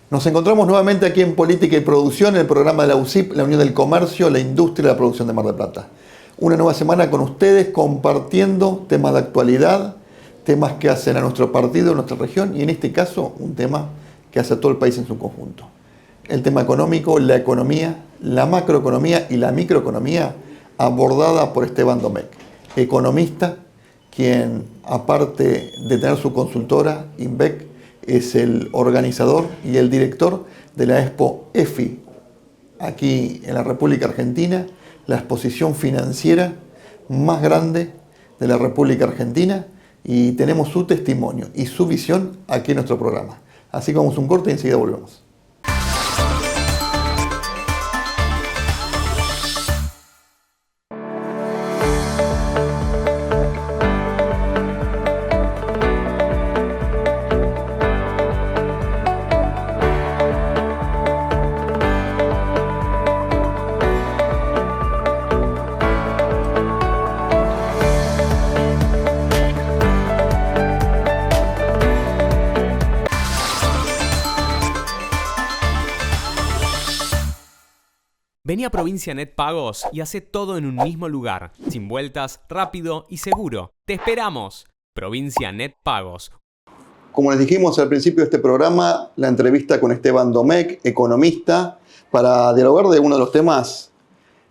Nos encontramos nuevamente aquí en Política y Producción, en el programa de la UCIP, la Unión del Comercio, la Industria y la Producción de Mar del Plata. Una nueva semana con ustedes compartiendo temas de actualidad, temas que hacen a nuestro partido, a nuestra región y en este caso un tema que hace a todo el país en su conjunto. El tema económico, la economía, la macroeconomía y la microeconomía abordada por Esteban Domecq, economista, quien aparte de tener su consultora, INVEC, es el organizador y el director de la Expo EFI, aquí en la República Argentina, la exposición financiera más grande de la República Argentina, y tenemos su testimonio y su visión aquí en nuestro programa. Así que vamos a un corte y enseguida volvemos. Vení a Provincia Net Pagos y hace todo en un mismo lugar, sin vueltas, rápido y seguro. ¡Te esperamos! Provincia Net Pagos. Como les dijimos al principio de este programa, la entrevista con Esteban Domecq, economista, para dialogar de uno de los temas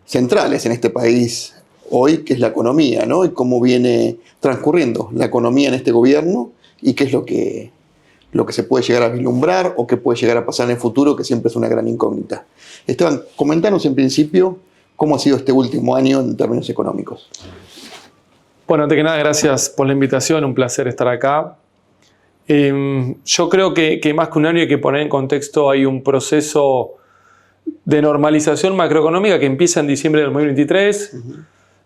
centrales en este país hoy, que es la economía, ¿no? Y cómo viene transcurriendo la economía en este gobierno y qué es lo que se puede llegar a vislumbrar o qué puede llegar a pasar en el futuro, que siempre es una gran incógnita. Esteban, comentanos en principio cómo ha sido este último año en términos económicos. Bueno, antes que nada, gracias por la invitación, un placer estar acá. Yo creo que más que un año hay que poner en contexto, hay un proceso de normalización macroeconómica que empieza en diciembre del 2023,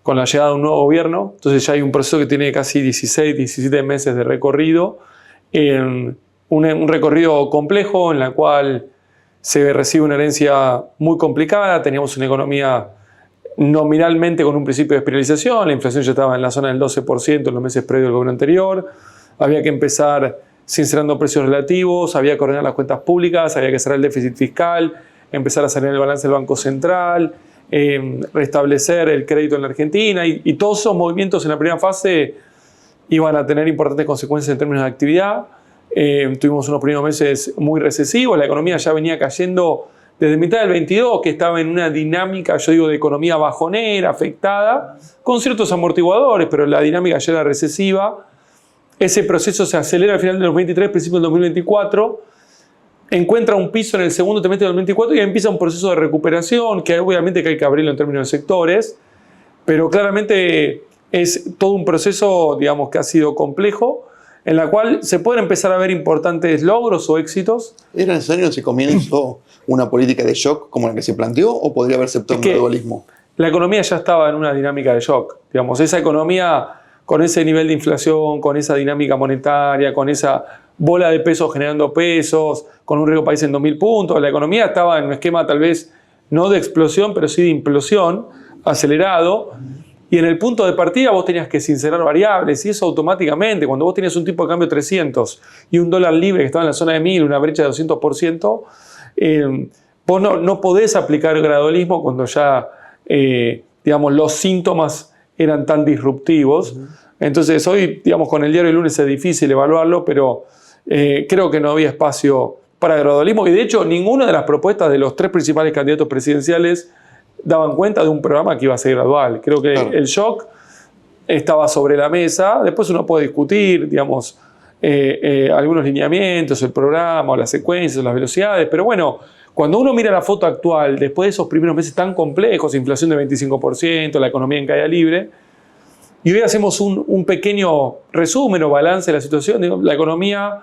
con la llegada de un nuevo gobierno. Entonces ya hay un proceso que tiene casi 16, 17 meses de recorrido. Un recorrido complejo en la cual se recibe una herencia muy complicada. Teníamos una economía nominalmente con un principio de espiralización. La inflación ya estaba en la zona del 12% en los meses previos al gobierno anterior. Había que empezar sincerando precios relativos, había que ordenar las cuentas públicas, había que cerrar el déficit fiscal, empezar a sanear el balance del Banco Central, restablecer el crédito en la Argentina y todos esos movimientos en la primera fase iban a tener importantes consecuencias en términos de actividad. Tuvimos unos primeros meses muy recesivos, la economía ya venía cayendo desde mitad del 22, que estaba en una dinámica, yo digo, de economía bajonera, afectada, con ciertos amortiguadores, pero la dinámica ya era recesiva. Ese proceso se acelera al final del 2023, principio del 2024, encuentra un piso en el segundo trimestre del 2024 y empieza un proceso de recuperación, que obviamente que hay que abrirlo en términos de sectores, pero claramente es todo un proceso, digamos, que ha sido complejo, en la cual se pueden empezar a ver importantes logros o éxitos. ¿Era necesario en ese comienzo una política de shock como la que se planteó o podría haberse optado un gradualismo? La economía ya estaba en una dinámica de shock. Digamos, esa economía con ese nivel de inflación, con esa dinámica monetaria, con esa bola de pesos generando pesos, con un riesgo país en 2.000 puntos, la economía estaba en un esquema tal vez no de explosión, pero sí de implosión, acelerado. Y en el punto de partida vos tenías que sincerar variables y eso automáticamente, cuando vos tenías un tipo de cambio 300 y un dólar libre que estaba en la zona de 1000, una brecha de 200%, vos no podés aplicar gradualismo cuando ya, digamos, los síntomas eran tan disruptivos. Entonces hoy, digamos, con el diario del lunes es difícil evaluarlo, pero creo que no había espacio para gradualismo y de hecho ninguna de las propuestas de los tres principales candidatos presidenciales daban cuenta de un programa que iba a ser gradual. Creo que el shock estaba sobre la mesa. Después uno puede discutir, digamos, algunos lineamientos, el programa, o las secuencias, o las velocidades. Pero bueno, cuando uno mira la foto actual, después de esos primeros meses tan complejos, inflación de 25%, la economía en caída libre, y hoy hacemos un pequeño resumen o balance de la situación. Digo, la economía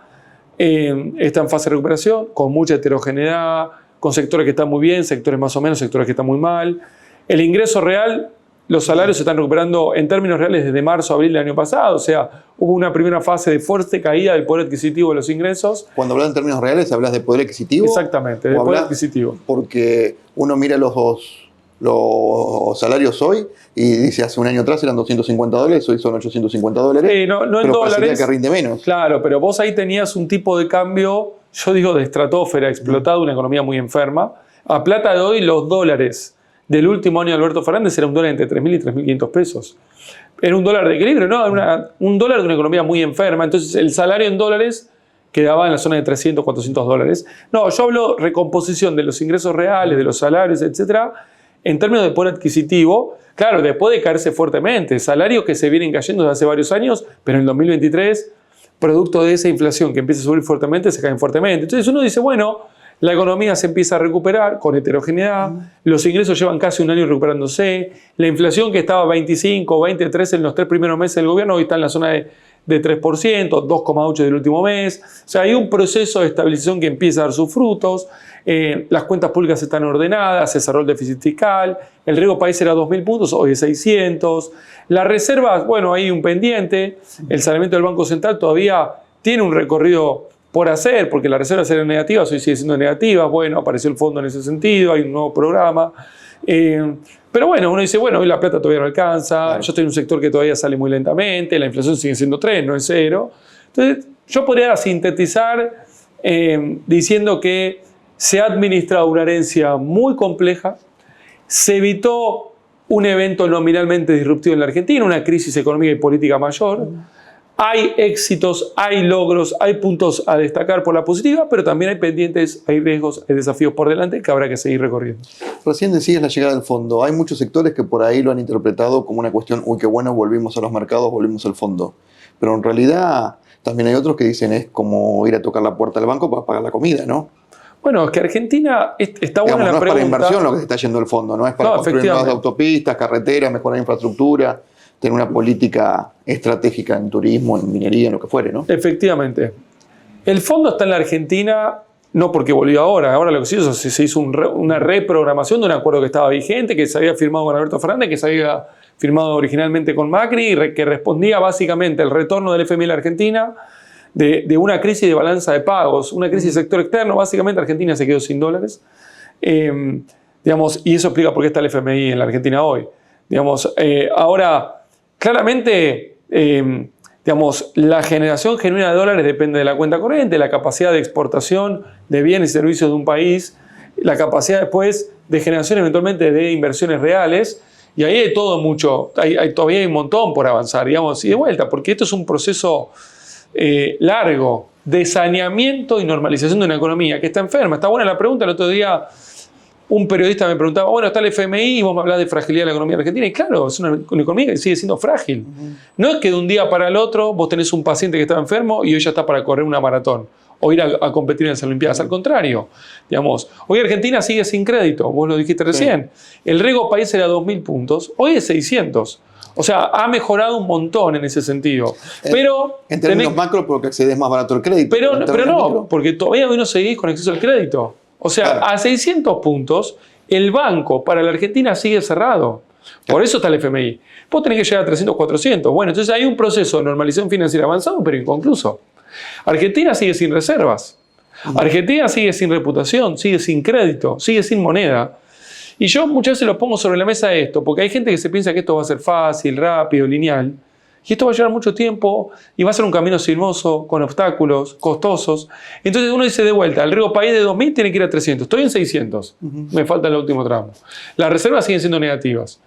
está en fase de recuperación, con mucha heterogeneidad, con sectores que están muy bien, sectores más o menos, sectores que están muy mal. El ingreso real, los salarios se están recuperando en términos reales desde marzo a abril del año pasado. O sea, hubo una primera fase de fuerte caída del poder adquisitivo de los ingresos. Cuando hablas en términos reales, ¿hablas de poder adquisitivo? Exactamente, de poder adquisitivo. Porque uno mira los los salarios hoy y dice hace un año atrás eran $250, hoy son $850. No en pero dólares. Que rinde menos. Claro, pero vos ahí tenías un tipo de cambio, yo digo de estratosfera, explotado, una economía muy enferma. A plata de hoy, los dólares del último año de Alberto Fernández era un dólar entre 3.000 y 3.500 pesos. Era un dólar de equilibrio, ¿no? Un dólar de una economía muy enferma. Entonces, el salario en dólares quedaba en la zona de 300, 400 dólares. No, yo hablo recomposición de los ingresos reales, de los salarios, etcétera, en términos de poder adquisitivo. Claro, después de caerse fuertemente. Salarios que se vienen cayendo desde hace varios años, pero en el 2023, producto de esa inflación que empieza a subir fuertemente, se caen fuertemente. Entonces uno dice, bueno, la economía se empieza a recuperar con heterogeneidad, los ingresos llevan casi un año recuperándose, la inflación que estaba 25, 23 en los 3 primeros meses del gobierno, hoy está en la zona de 3%, 2,8% del último mes. O sea, hay un proceso de estabilización que empieza a dar sus frutos, las cuentas públicas están ordenadas, se cerró el déficit fiscal, el riesgo país era 2.000 puntos, hoy es 600. Las reservas, bueno, hay un pendiente, el saneamiento del Banco Central todavía tiene un recorrido por hacer, porque las reservas eran negativas, hoy sigue siendo negativas. Bueno, apareció el fondo en ese sentido, hay un nuevo programa. Pero bueno, uno dice, bueno, hoy la plata todavía no alcanza, yo estoy en un sector que todavía sale muy lentamente, la inflación sigue siendo 3, no es 0. Entonces, yo podría sintetizar diciendo que se ha administrado una herencia muy compleja, se evitó un evento nominalmente disruptivo en la Argentina, una crisis económica y política mayor. Hay éxitos, hay logros, hay puntos a destacar por la positiva, pero también hay pendientes, hay riesgos, hay desafíos por delante que habrá que seguir recorriendo. Recién decías la llegada del fondo. Hay muchos sectores que por ahí lo han interpretado como una cuestión, uy, qué bueno, volvimos a los mercados, volvimos al fondo. Pero en realidad también hay otros que dicen es como ir a tocar la puerta del banco para pagar la comida, ¿no? Bueno, es que Argentina está buena la pregunta. No es para inversión lo que se está yendo el fondo, no es para construir nuevas autopistas, carreteras, mejorar infraestructura, tener una política estratégica en turismo, en minería, en lo que fuere, ¿no? Efectivamente. El fondo está en la Argentina no porque volvió ahora lo que se hizo una reprogramación de un acuerdo que estaba vigente, que se había firmado con Alberto Fernández, que se había firmado originalmente con Macri, y que respondía básicamente al retorno del FMI a la Argentina de una crisis de balanza de pagos, una crisis del sector externo. Básicamente Argentina se quedó sin dólares. Y eso explica por qué está el FMI en la Argentina hoy. Ahora, claramente, la generación genuina de dólares depende de la cuenta corriente, la capacidad de exportación de bienes y servicios de un país, la capacidad después de generación eventualmente de inversiones reales, y ahí hay todo mucho, todavía hay un montón por avanzar, y de vuelta, porque esto es un proceso largo de saneamiento y normalización de una economía que está enferma. Está buena la pregunta. El otro día un periodista me preguntaba, bueno, está el FMI y vos me hablás de fragilidad de la economía argentina. Y claro, es una economía que sigue siendo frágil. No es que de un día para el otro vos tenés un paciente que estaba enfermo y hoy ya está para correr una maratón o ir a competir en las Olimpiadas. Al contrario, hoy Argentina sigue sin crédito. Vos lo dijiste recién. Sí. El riesgo país era 2.000 puntos, hoy es 600. O sea, ha mejorado un montón en ese sentido. Pero en términos macro, porque accedes más barato al crédito. Pero no, porque todavía hoy no seguís con acceso al crédito. O sea, claro, a 600 puntos, el banco para la Argentina sigue cerrado. Por eso está el FMI. Vos tenés que llegar a 300, 400. Bueno, entonces hay un proceso de normalización financiera avanzado, pero inconcluso. Argentina sigue sin reservas. Argentina sigue sin reputación, sigue sin crédito, sigue sin moneda. Y yo muchas veces lo pongo sobre la mesa esto, porque hay gente que se piensa que esto va a ser fácil, rápido, lineal. Y esto va a llevar mucho tiempo y va a ser un camino sinuoso, con obstáculos, costosos. Entonces uno dice de vuelta, el riesgo país de 2.000 tiene que ir a 300. Estoy en 600. Me falta el último tramo. Las reservas siguen siendo negativas.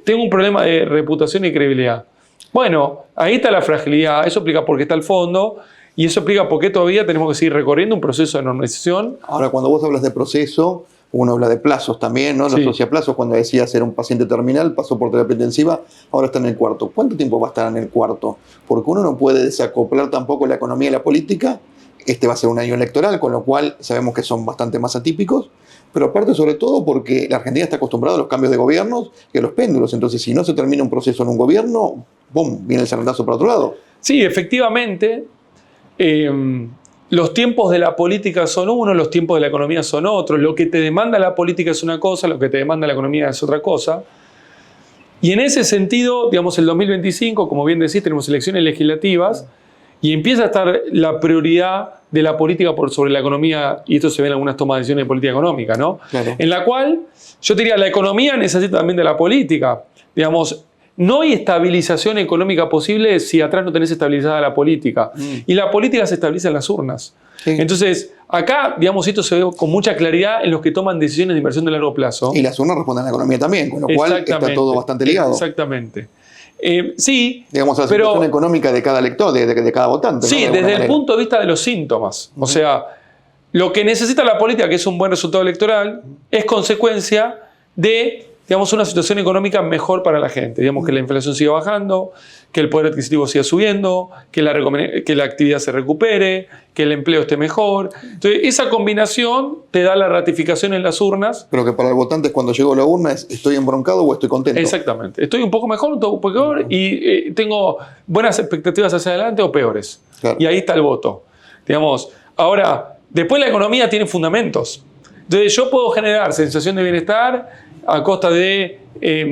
Tengo un problema de reputación y credibilidad. Bueno, ahí está la fragilidad. Eso explica por qué está el fondo. Y eso explica por qué todavía tenemos que seguir recorriendo un proceso de normalización. Ahora, cuando vos hablas de proceso, uno habla de plazos también, ¿no? Los Sí. socioplazos, cuando decía ser un paciente terminal, pasó por terapia intensiva, ahora está en el cuarto. ¿Cuánto tiempo va a estar en el cuarto? Porque uno no puede desacoplar tampoco la economía y la política. Este va a ser un año electoral, con lo cual sabemos que son bastante más atípicos, pero aparte sobre todo porque la Argentina está acostumbrada a los cambios de gobiernos y a los péndulos. Entonces, si no se termina un proceso en un gobierno, ¡bum!, viene el zarentazo para otro lado. Sí, efectivamente. Los tiempos de la política son uno, los tiempos de la economía son otros. Lo que te demanda la política es una cosa, lo que te demanda la economía es otra cosa. Y en ese sentido, el 2025, como bien decís, tenemos elecciones legislativas y empieza a estar la prioridad de la política sobre la economía, y esto se ve en algunas tomas de decisiones de política económica, ¿no? Claro. En la cual yo diría la economía necesita también de la política. Digamos, no hay estabilización económica posible si atrás no tenés estabilizada la política. Y la política se estabiliza en las urnas. Sí. Entonces, acá, digamos, esto se ve con mucha claridad en los que toman decisiones de inversión de largo plazo. Y las urnas responden a la economía también, con lo cual está todo bastante ligado. Exactamente. Sí, Digamos, a la pero situación económica de cada elector, de cada votante. sí, ¿no? desde el punto de vista de los síntomas. O sea, lo que necesita la política, que es un buen resultado electoral, es consecuencia de, digamos, una situación económica mejor para la gente. Digamos, que la inflación siga bajando, que el poder adquisitivo siga subiendo, que la actividad se recupere, que el empleo esté mejor. Entonces, esa combinación te da la ratificación en las urnas. Pero que para el votante es cuando llego a la urna es ¿estoy embroncado o estoy contento? Exactamente. Estoy un poco mejor, un poco peor y tengo buenas expectativas hacia adelante o peores. Claro. Y ahí está el voto. Digamos, ahora, después la economía tiene fundamentos. Entonces yo puedo generar sensación de bienestar a costa de,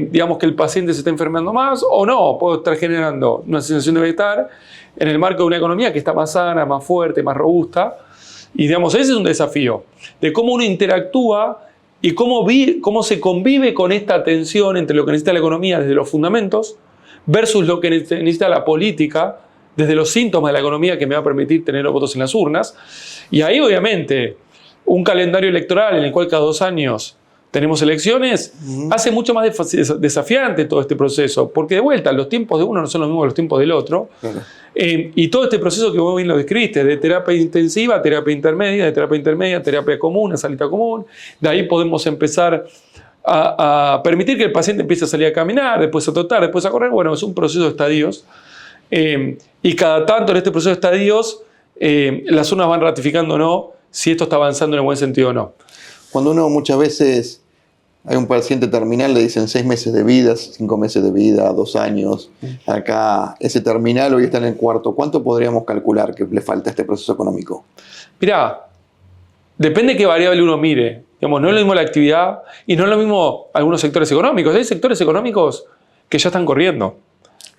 digamos, que el paciente se está enfermando más, o no, puedo estar generando una sensación de bienestar en el marco de una economía que está más sana, más fuerte, más robusta. Y digamos, ese es un desafío, de cómo uno interactúa y cómo se convive con esta tensión entre lo que necesita la economía desde los fundamentos versus lo que necesita la política desde los síntomas de la economía que me va a permitir tener los votos en las urnas. Y ahí, obviamente, un calendario electoral en el cual cada 2 años tenemos elecciones, hace mucho más desafiante todo este proceso, porque de vuelta, los tiempos de uno no son los mismos que los tiempos del otro. Claro. Y todo este proceso que vos bien lo describiste, de terapia intensiva, terapia intermedia, de terapia intermedia, terapia común, salita común, de ahí podemos empezar a permitir que el paciente empiece a salir a caminar, después a trotar, después a correr. Bueno, es un proceso de estadios. Y cada tanto en este proceso de estadios, las urnas van ratificando o no si esto está avanzando en el buen sentido o no. Cuando uno muchas veces hay un paciente terminal, le dicen 6 meses de vida, 5 meses de vida, 2 años. Acá ese terminal hoy está en el cuarto. ¿Cuánto podríamos calcular que le falta a este proceso económico? Mirá, depende de qué variable uno mire. Digamos, no es lo mismo la actividad y no es lo mismo algunos sectores económicos. Hay sectores económicos que ya están corriendo.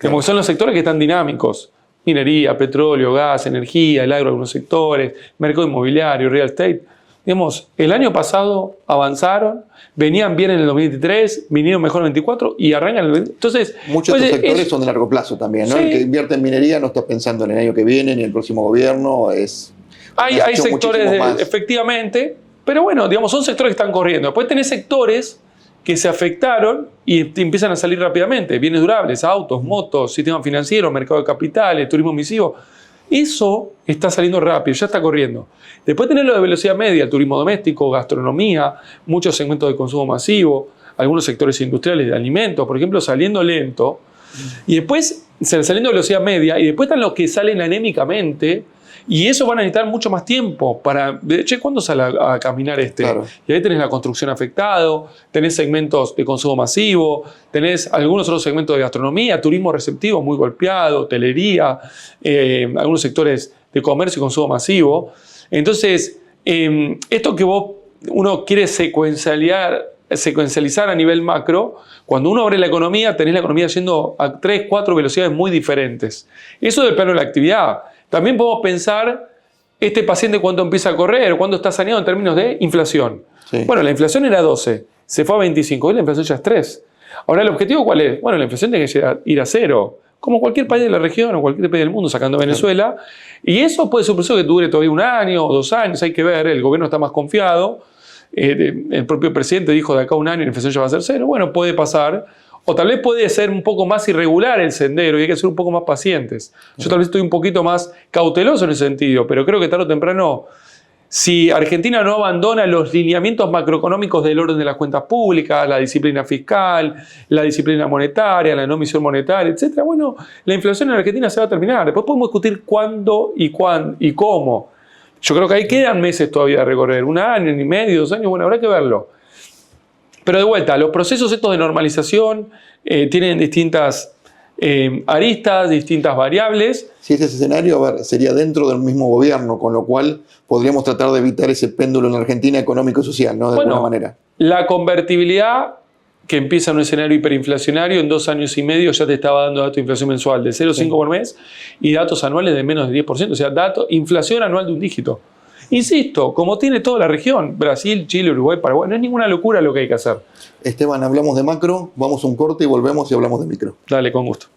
Digamos, que son los sectores que están dinámicos. Minería, petróleo, gas, energía, el agro, algunos sectores, mercado inmobiliario, real estate. Digamos, el año pasado avanzaron, venían bien en el 2023, vinieron mejor en el 2024 y arrancan en el 20. Entonces, muchos de estos sectores son de largo plazo también, ¿no? Sí. El que invierte en minería no está pensando en el año que viene ni en el próximo gobierno. Hay sectores, efectivamente, pero bueno, digamos, son sectores que están corriendo. Después tenés sectores que se afectaron y empiezan a salir rápidamente. Bienes durables, autos, motos, sistema financiero, mercado de capitales, turismo emisivo. Eso está saliendo rápido, ya está corriendo. Después tenés lo de velocidad media, el turismo doméstico, gastronomía, muchos segmentos de consumo masivo, algunos sectores industriales de alimentos, por ejemplo, saliendo lento. Y después, saliendo a velocidad media, y después están los que salen anémicamente, y eso van a necesitar mucho más tiempo para, ¿cuándo sale a caminar este? Claro. Y ahí tenés la construcción afectado, tenés segmentos de consumo masivo, tenés algunos otros segmentos de gastronomía, turismo receptivo muy golpeado, hotelería, algunos sectores de comercio y consumo masivo. Entonces, esto que uno quiere secuencializar a nivel macro, cuando uno abre la economía, tenés la economía yendo a 3, 4 velocidades muy diferentes. Eso del plano de la actividad. También podemos pensar este paciente cuánto empieza a correr, cuándo está saneado en términos de inflación. Sí. Bueno, la inflación era 12, se fue a 25, hoy la inflación ya es 3. Ahora, ¿el objetivo cuál es? Bueno, la inflación tiene que ir a 0, como cualquier país de la región o cualquier país del mundo, sacando a Venezuela. Y eso puede ser un proceso que dure todavía 1 año o 2 años, hay que ver, el gobierno está más confiado. El propio presidente dijo de acá a 1 año la inflación ya va a ser 0. Bueno, puede pasar. O tal vez puede ser un poco más irregular el sendero y hay que ser un poco más pacientes. Yo tal vez estoy un poquito más cauteloso en ese sentido, pero creo que tarde o temprano, si Argentina no abandona los lineamientos macroeconómicos del orden de las cuentas públicas, la disciplina fiscal, la disciplina monetaria, la no emisión monetaria, etc., bueno, la inflación en Argentina se va a terminar. Después podemos discutir cuándo y cómo. Yo creo que ahí quedan meses todavía de recorrer, 1 año, ni medio, 2 años, bueno, habrá que verlo. Pero de vuelta, los procesos estos de normalización tienen distintas aristas, distintas variables. Si ese escenario, a ver, sería dentro del mismo gobierno, con lo cual podríamos tratar de evitar ese péndulo en Argentina económico y social, ¿no? De alguna manera. La convertibilidad que empieza en un escenario hiperinflacionario, en 2 años y medio ya te estaba dando datos de inflación mensual de 0,5 por mes y datos anuales de menos de 10%, o sea, inflación anual de un dígito. Insisto, como tiene toda la región, Brasil, Chile, Uruguay, Paraguay, no es ninguna locura lo que hay que hacer. Esteban, hablamos de macro, vamos a un corte y volvemos y hablamos de micro. Dale, con gusto.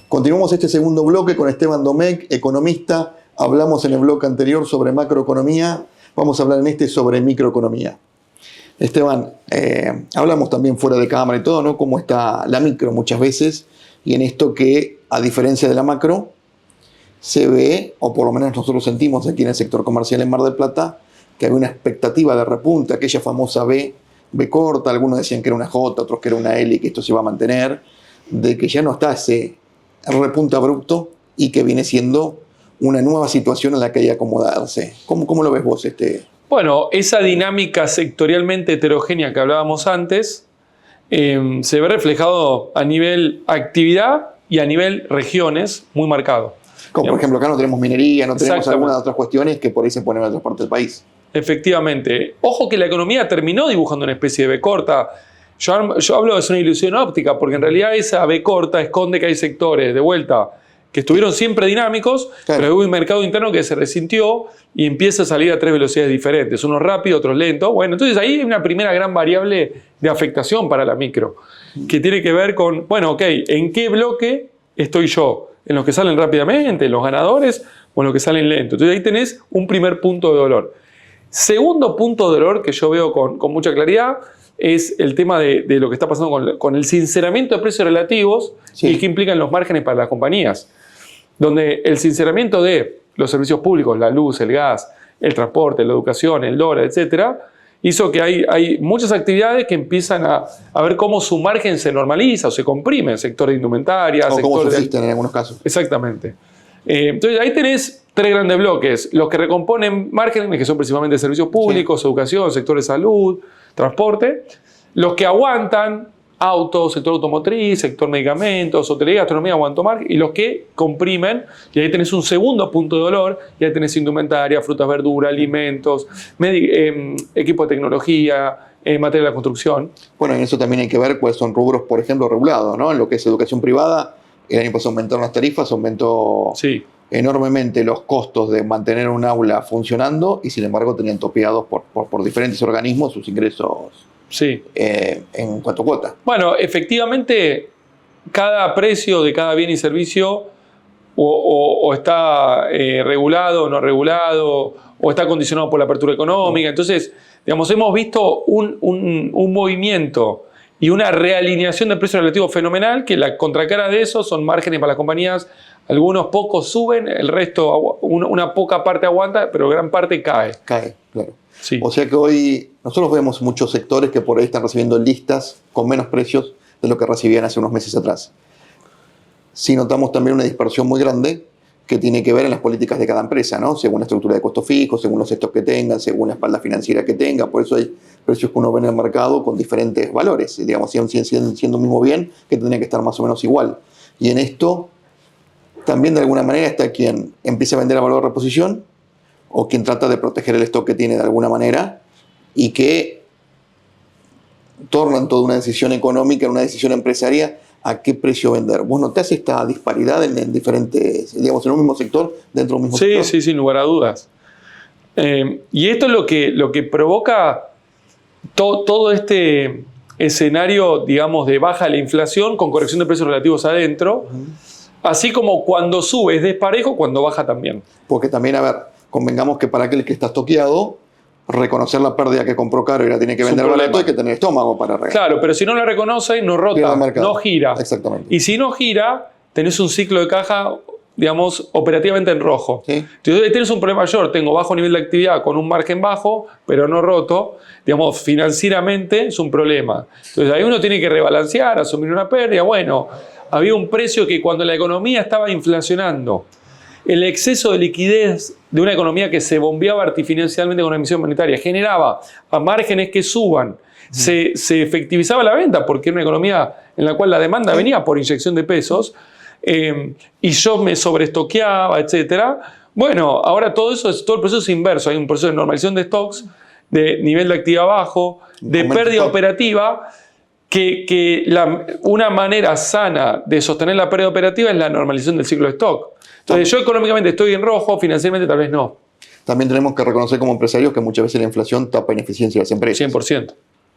Continuamos este segundo bloque con Esteban Domecq, economista. Hablamos en el bloque anterior sobre macroeconomía. Vamos a hablar en este sobre microeconomía. Esteban, hablamos también fuera de cámara y todo, ¿no? Cómo está la micro muchas veces. Y en esto que, a diferencia de la macro, se ve, o por lo menos nosotros sentimos aquí en el sector comercial en Mar del Plata, que había una expectativa de repunte, aquella famosa B corta. Algunos decían que era una J, otros que era una L y que esto se iba a mantener. De que ya no está ese repunte abrupto y que viene siendo una nueva situación en la que hay que acomodarse. ¿Cómo lo ves vos? Bueno, esa dinámica sectorialmente heterogénea que hablábamos antes se ve reflejado a nivel actividad y a nivel regiones muy marcado. Como por ejemplo acá no tenemos minería, no tenemos algunas otras cuestiones que por ahí se ponen en otras partes del país. Efectivamente. Ojo que la economía terminó dibujando una especie de B corta. Yo hablo de una ilusión óptica, porque en realidad esa B corta esconde que hay sectores, de vuelta, que estuvieron siempre dinámicos, claro, pero hubo un mercado interno que se resintió y empieza a salir a 3 velocidades diferentes, unos rápidos, otros lentos. Bueno, entonces ahí hay una primera gran variable de afectación para la micro, que tiene que ver con, bueno, ok, ¿en qué bloque estoy yo? ¿En los que salen rápidamente, en los ganadores, o en los que salen lentos? Entonces ahí tenés un primer punto de dolor. Segundo punto de dolor que yo veo con mucha claridad es el tema de lo que está pasando con el sinceramiento de precios relativos, sí, y que implican los márgenes para las compañías. Donde el sinceramiento de los servicios públicos, la luz, el gas, el transporte, la educación, el dólar, etcétera, hizo que hay muchas actividades que empiezan a ver cómo su margen se normaliza o se comprime. El sector de indumentaria, o cómo subsisten en algunos casos. Exactamente. Entonces ahí tenés 3 grandes bloques. Los que recomponen márgenes, que son principalmente servicios públicos, sí, educación, sector de salud, transporte. Los que aguantan, autos, sector automotriz, sector medicamentos, hotelería, gastronomía, aguantó margen. Y los que comprimen, y ahí tenés un segundo punto de dolor, y ahí tenés indumentaria, frutas, verduras, alimentos, equipo de tecnología, materia de la construcción. Bueno, en eso también hay que ver cuáles son rubros, por ejemplo, regulados, ¿no? En lo que es educación privada, el año pasado aumentaron las tarifas, aumentó enormemente los costos de mantener un aula funcionando y sin embargo tenían topeados por diferentes organismos sus ingresos en cuanto a cuota. Bueno, efectivamente, cada precio de cada bien y servicio o está regulado o no regulado, o está condicionado por la apertura económica. Entonces, digamos, hemos visto un movimiento y una realineación de precios relativos fenomenal, que la contracara de eso son márgenes para las compañías. Algunos pocos suben, el resto, una poca parte aguanta, pero gran parte cae. Cae, claro. Sí. O sea que hoy nosotros vemos muchos sectores que por ahí están recibiendo listas con menos precios de lo que recibían hace unos meses atrás. Sí notamos también una dispersión muy grande que tiene que ver en las políticas de cada empresa, ¿no? Según la estructura de costos fijos, según los stocks que tengan, según la espalda financiera que tenga. Por eso hay precios que uno ve en el mercado con diferentes valores. Digamos, siguen siendo un mismo bien que tendría que estar más o menos igual. Y en esto también de alguna manera está quien empieza a vender a valor de reposición o quien trata de proteger el stock que tiene de alguna manera y que tornan toda una decisión económica en una decisión empresaria a qué precio vender. ¿Vos notás esta disparidad en diferentes, digamos, en un mismo sector, dentro de un mismo sector? Sí, sin lugar a dudas. Y esto es lo que provoca todo este escenario, digamos, de baja de la inflación con corrección de precios relativos adentro, así como cuando sube es desparejo, cuando baja también. Porque también, a ver, convengamos que para aquel que está estoqueado, reconocer la pérdida que compró caro y la tiene que vender barato, hay que tener estómago para regalar. Claro, pero si no la reconoce, no rota, no gira. Exactamente. Y si no gira, tenés un ciclo de caja digamos, operativamente en rojo. Sí. Entonces tienes un problema mayor, tengo bajo nivel de actividad con un margen bajo, pero no roto, digamos, financieramente es un problema. Entonces ahí uno tiene que rebalancear, asumir una pérdida. Bueno, había un precio que cuando la economía estaba inflacionando, el exceso de liquidez de una economía que se bombeaba artificialmente con una emisión monetaria generaba a márgenes que suban, se efectivizaba la venta porque era una economía en la cual la demanda venía por inyección de pesos, y yo me sobreestoqueaba, etcétera. Bueno, ahora todo el proceso es inverso. Hay un proceso de normalización de stocks, de nivel de actividad bajo, de pérdida operativa, una manera sana de sostener la pérdida operativa es la normalización del ciclo de stock. Entonces yo económicamente estoy en rojo, financieramente tal vez no. También tenemos que reconocer como empresarios que muchas veces la inflación tapa ineficiencia de las empresas. 100%.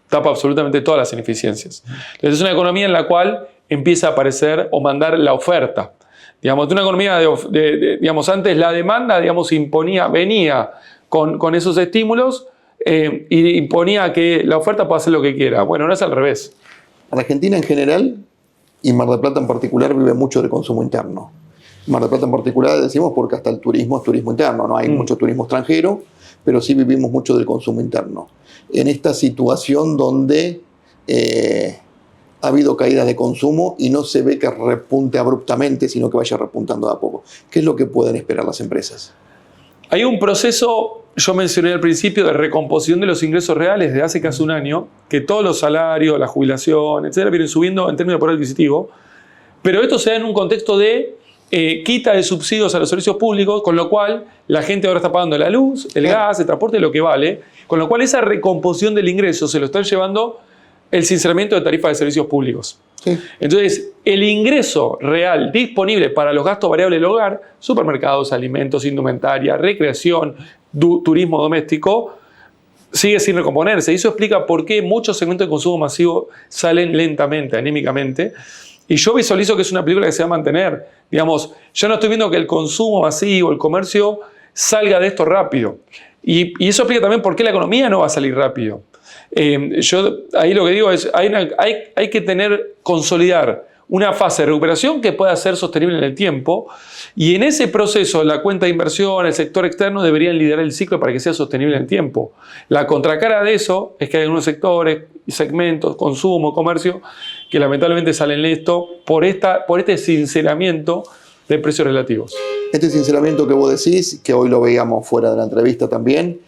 Tapa absolutamente todas las ineficiencias. Entonces es una economía en la cual empieza a aparecer o mandar la oferta. Digamos, de una economía digamos, antes la demanda, digamos, venía con esos estímulos, y imponía que la oferta pueda hacer lo que quiera. Bueno, ahora es al revés. Argentina en general y Mar del Plata en particular vive mucho del consumo interno. Mar del Plata en particular decimos porque hasta el turismo es turismo interno, no hay mucho turismo extranjero, pero sí vivimos mucho del consumo interno. En esta situación donde ha habido caídas de consumo y no se ve que repunte abruptamente, sino que vaya repuntando de a poco. ¿Qué es lo que pueden esperar las empresas? Hay un proceso, yo mencioné al principio, de recomposición de los ingresos reales de hace casi un año, que todos los salarios, la jubilación, etcétera, vienen subiendo en términos de poder adquisitivo, pero esto se da en un contexto de quita de subsidios a los servicios públicos, con lo cual la gente ahora está pagando la luz, el gas, el transporte, lo que vale, con lo cual esa recomposición del ingreso se lo están llevando el sinceramiento de tarifas de servicios públicos. Sí. Entonces, el ingreso real disponible para los gastos variables del hogar, supermercados, alimentos, indumentaria, recreación, turismo doméstico, sigue sin recomponerse. Y eso explica por qué muchos segmentos de consumo masivo salen lentamente, anémicamente. Y yo visualizo que es una película que se va a mantener. Digamos, yo no estoy viendo que el consumo masivo, el comercio, salga de esto rápido. Y eso explica también por qué la economía no va a salir rápido. Yo ahí lo que digo es, hay que consolidar una fase de recuperación que pueda ser sostenible en el tiempo, y en ese proceso la cuenta de inversión, el sector externo deberían liderar el ciclo para que sea sostenible en el tiempo. La contracara de eso es que hay algunos sectores, segmentos, consumo, comercio, que lamentablemente salen esto por este sinceramiento de precios relativos. Este sinceramiento que vos decís, que hoy lo veíamos fuera de la entrevista también,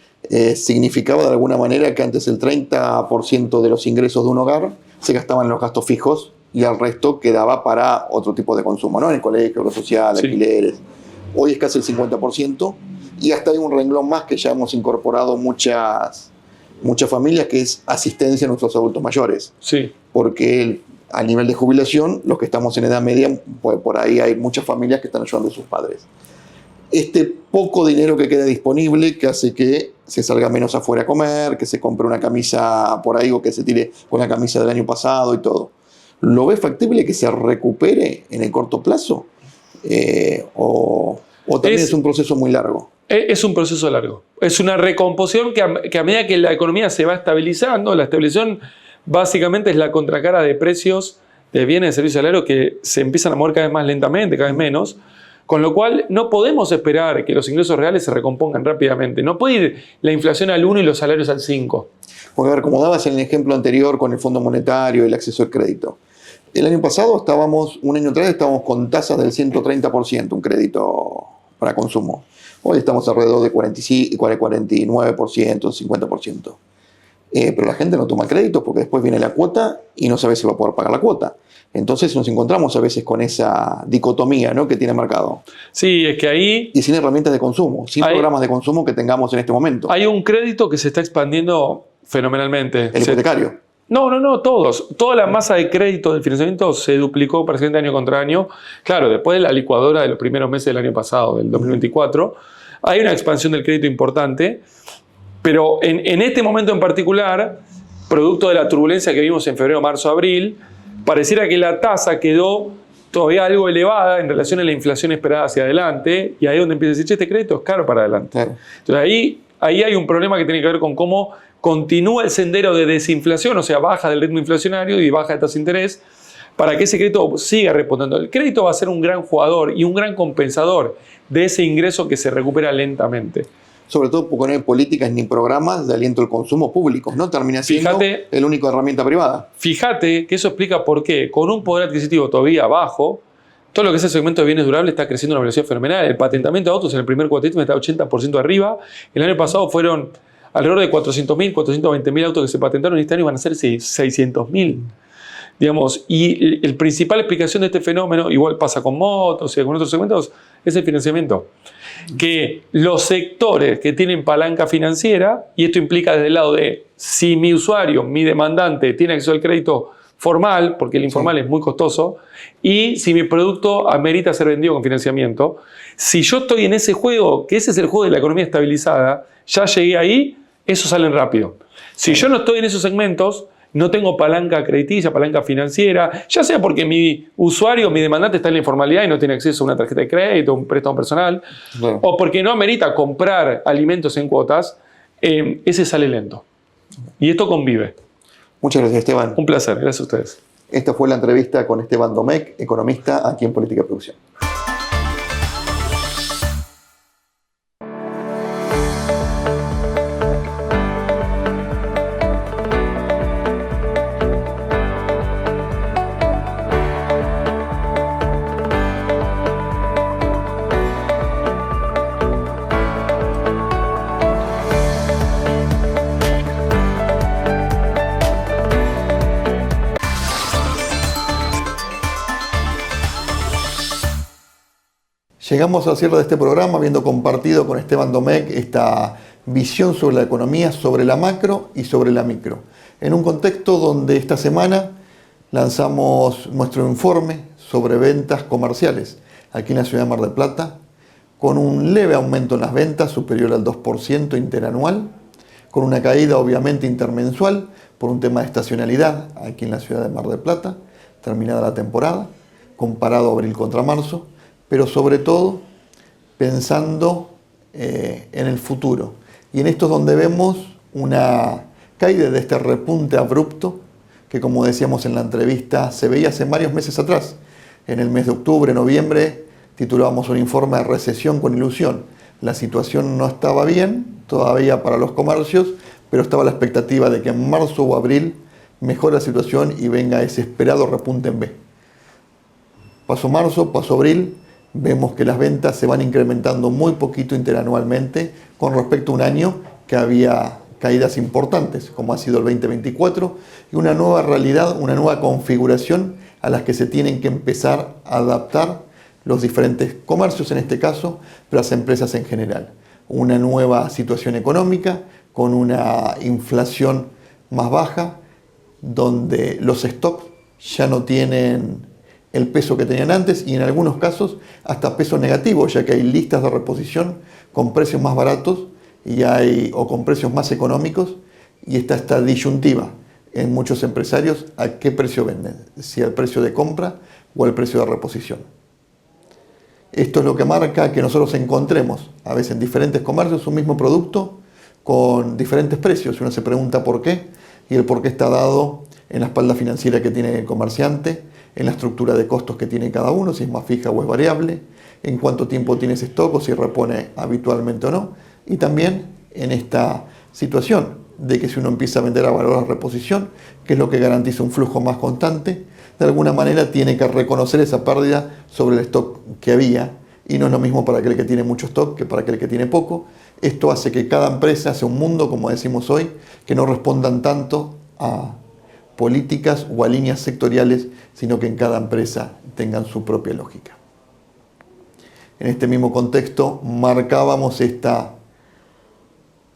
significaba de alguna manera que antes el 30% de los ingresos de un hogar se gastaban en los gastos fijos y el resto quedaba para otro tipo de consumo, ¿no? En el colegio, obra social, sí, alquileres. Hoy es casi el 50% y hasta hay un renglón más que ya hemos incorporado muchas familias, que es asistencia a nuestros adultos mayores. Sí. Porque a nivel de jubilación, los que estamos en edad media, pues por ahí hay muchas familias que están ayudando a sus padres. Este poco dinero que queda disponible, que hace que se salga menos afuera a comer, que se compre una camisa por ahí o que se tire con la camisa del año pasado y todo. ¿Lo ves factible que se recupere en el corto plazo? ¿O también es un proceso muy largo? Es un proceso largo. Es una recomposición que a medida que la economía se va estabilizando, la estabilización básicamente es la contracara de precios de bienes de servicios salarios que se empiezan a mover cada vez más lentamente, cada vez menos. Con lo cual no podemos esperar que los ingresos reales se recompongan rápidamente. No puede ir la inflación al 1 y los salarios al 5. Porque a ver, como dabas en el ejemplo anterior con el Fondo Monetario y el acceso al crédito. El año pasado un año atrás estábamos con tasas del 130%, un crédito para consumo. Hoy estamos alrededor de 49%, 50%. Pero la gente no toma créditos porque después viene la cuota y no sabe si va a poder pagar la cuota. Entonces nos encontramos a veces con esa dicotomía, ¿no?, que tiene el mercado. Sí, es que ahí... Y sin herramientas de consumo, sin programas de consumo que tengamos en este momento. Hay un crédito que se está expandiendo fenomenalmente. El hipotecario. No, todos. Toda la masa de crédito del financiamiento se duplicó prácticamente año contra año. Claro, después de la licuadora de los primeros meses del año pasado, del 2024, hay una expansión del crédito importante, pero en este momento en particular, producto de la turbulencia que vimos en febrero, marzo, abril, pareciera que la tasa quedó todavía algo elevada en relación a la inflación esperada hacia adelante, y ahí es donde empieza a decir, este crédito es caro para adelante. Claro. Entonces ahí hay un problema que tiene que ver con cómo continúa el sendero de desinflación, o sea, baja del ritmo inflacionario y baja de tasa de interés, para que ese crédito siga respondiendo. El crédito va a ser un gran jugador y un gran compensador de ese ingreso que se recupera lentamente. Sobre todo porque no hay políticas ni programas de aliento al consumo públicos, ¿no? Termina siendo el único herramienta privada. Fíjate que eso explica por qué, con un poder adquisitivo todavía bajo, todo lo que es el segmento de bienes durables está creciendo a una velocidad fenomenal. El patentamiento de autos en el primer cuatrimestre está 80% arriba. El año pasado fueron alrededor de 400.000, 420.000 autos que se patentaron y este año van a ser 600.000. Digamos, y la principal explicación de este fenómeno, igual pasa con motos y con otros segmentos, es el financiamiento. Que los sectores que tienen palanca financiera, y esto implica desde el lado de si mi usuario, mi demandante, tiene acceso al crédito formal, porque el informal es muy costoso, y si mi producto amerita ser vendido con financiamiento, si yo estoy en ese juego, que ese es el juego de la economía estabilizada, ya llegué ahí, esos salen rápido. Si yo no estoy en esos segmentos, no tengo palanca crediticia, palanca financiera, ya sea porque mi usuario, mi demandante está en la informalidad y no tiene acceso a una tarjeta de crédito, un préstamo personal, o porque no amerita comprar alimentos en cuotas, ese sale lento. Y esto convive. Muchas gracias, Esteban. Un placer, gracias a ustedes. Esta fue la entrevista con Esteban Domecq, economista aquí en Política de Producción. Llegamos al cierre de este programa habiendo compartido con Esteban Domecq esta visión sobre la economía, sobre la macro y sobre la micro. En un contexto donde esta semana lanzamos nuestro informe sobre ventas comerciales aquí en la ciudad de Mar del Plata, con un leve aumento en las ventas superior al 2% interanual, con una caída obviamente intermensual por un tema de estacionalidad aquí en la ciudad de Mar del Plata, terminada la temporada, comparado abril contra marzo, pero sobre todo pensando en el futuro. Y en esto es donde vemos una caída de este repunte abrupto que, como decíamos en la entrevista, se veía hace varios meses atrás. En el mes de octubre, noviembre, titulábamos un informe de recesión con ilusión. La situación no estaba bien todavía para los comercios, pero estaba la expectativa de que en marzo o abril mejore la situación y venga ese esperado repunte en B. Pasó marzo, pasó abril, vemos que las ventas se van incrementando muy poquito interanualmente con respecto a un año que había caídas importantes, como ha sido el 2024, y una nueva realidad, una nueva configuración a las que se tienen que empezar a adaptar los diferentes comercios en este caso, pero las empresas en general. Una nueva situación económica con una inflación más baja, donde los stocks ya no tienen el peso que tenían antes y en algunos casos hasta peso negativo, ya que hay listas de reposición con precios más baratos o con precios más económicos, y está esta disyuntiva en muchos empresarios a qué precio venden, si al precio de compra o al precio de reposición. Esto es lo que marca que nosotros encontremos a veces en diferentes comercios un mismo producto con diferentes precios. Uno se pregunta por qué, y el por qué está dado en la espalda financiera que tiene el comerciante, en la estructura de costos que tiene cada uno, si es más fija o es variable, en cuánto tiempo tiene ese stock o si repone habitualmente o no, y también en esta situación de que si uno empieza a vender a valor de reposición, que es lo que garantiza un flujo más constante, de alguna manera tiene que reconocer esa pérdida sobre el stock que había, y no es lo mismo para aquel que tiene mucho stock que para aquel que tiene poco. Esto hace que cada empresa sea un mundo, como decimos hoy, que no respondan tanto a políticas o a líneas sectoriales, sino que en cada empresa tengan su propia lógica. En este mismo contexto marcábamos esta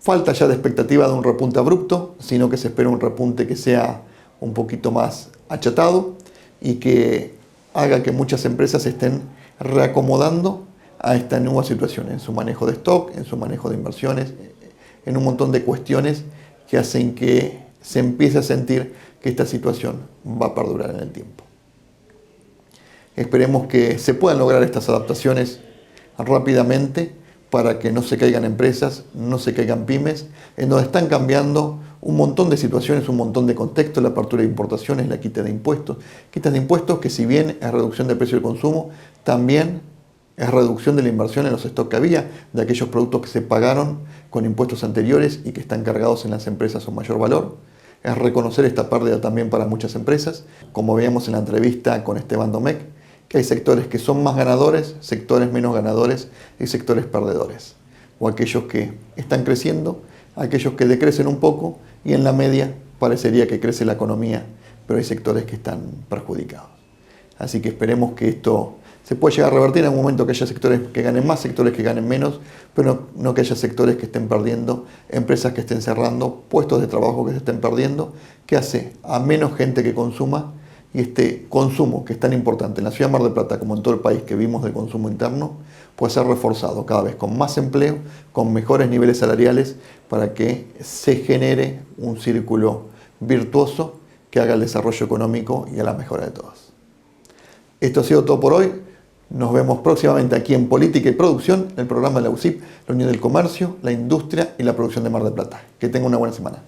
falta ya de expectativa de un repunte abrupto, sino que se espera un repunte que sea un poquito más achatado y que haga que muchas empresas se estén reacomodando a esta nueva situación en su manejo de stock, en su manejo de inversiones, en un montón de cuestiones que hacen que se empiece a sentir que esta situación va a perdurar en el tiempo. Esperemos que se puedan lograr estas adaptaciones rápidamente para que no se caigan empresas, no se caigan pymes, en donde están cambiando un montón de situaciones, un montón de contextos, la apertura de importaciones, la quita de impuestos. Quitas de impuestos que, si bien es reducción de precio del consumo, también es reducción de la inversión en los stocks que había, de aquellos productos que se pagaron con impuestos anteriores y que están cargados en las empresas con mayor valor. Es reconocer esta pérdida también para muchas empresas, como veíamos en la entrevista con Esteban Domecq, que hay sectores que son más ganadores, sectores menos ganadores y sectores perdedores. O aquellos que están creciendo, aquellos que decrecen un poco y en la media parecería que crece la economía, pero hay sectores que están perjudicados. Así que esperemos que esto se pueda llegar a revertir en un momento, que haya sectores que ganen más, sectores que ganen menos, pero no que haya sectores que estén perdiendo, empresas que estén cerrando, puestos de trabajo que se estén perdiendo, que hace a menos gente que consuma. Y este consumo, que es tan importante en la ciudad de Mar del Plata como en todo el país, que vimos de consumo interno, puede ser reforzado cada vez con más empleo, con mejores niveles salariales, para que se genere un círculo virtuoso que haga el desarrollo económico y a la mejora de todos. Esto ha sido todo por hoy. Nos vemos próximamente aquí en Política y Producción, el programa de la UCIP, la Unión del Comercio, la Industria y la Producción de Mar del Plata. Que tenga una buena semana.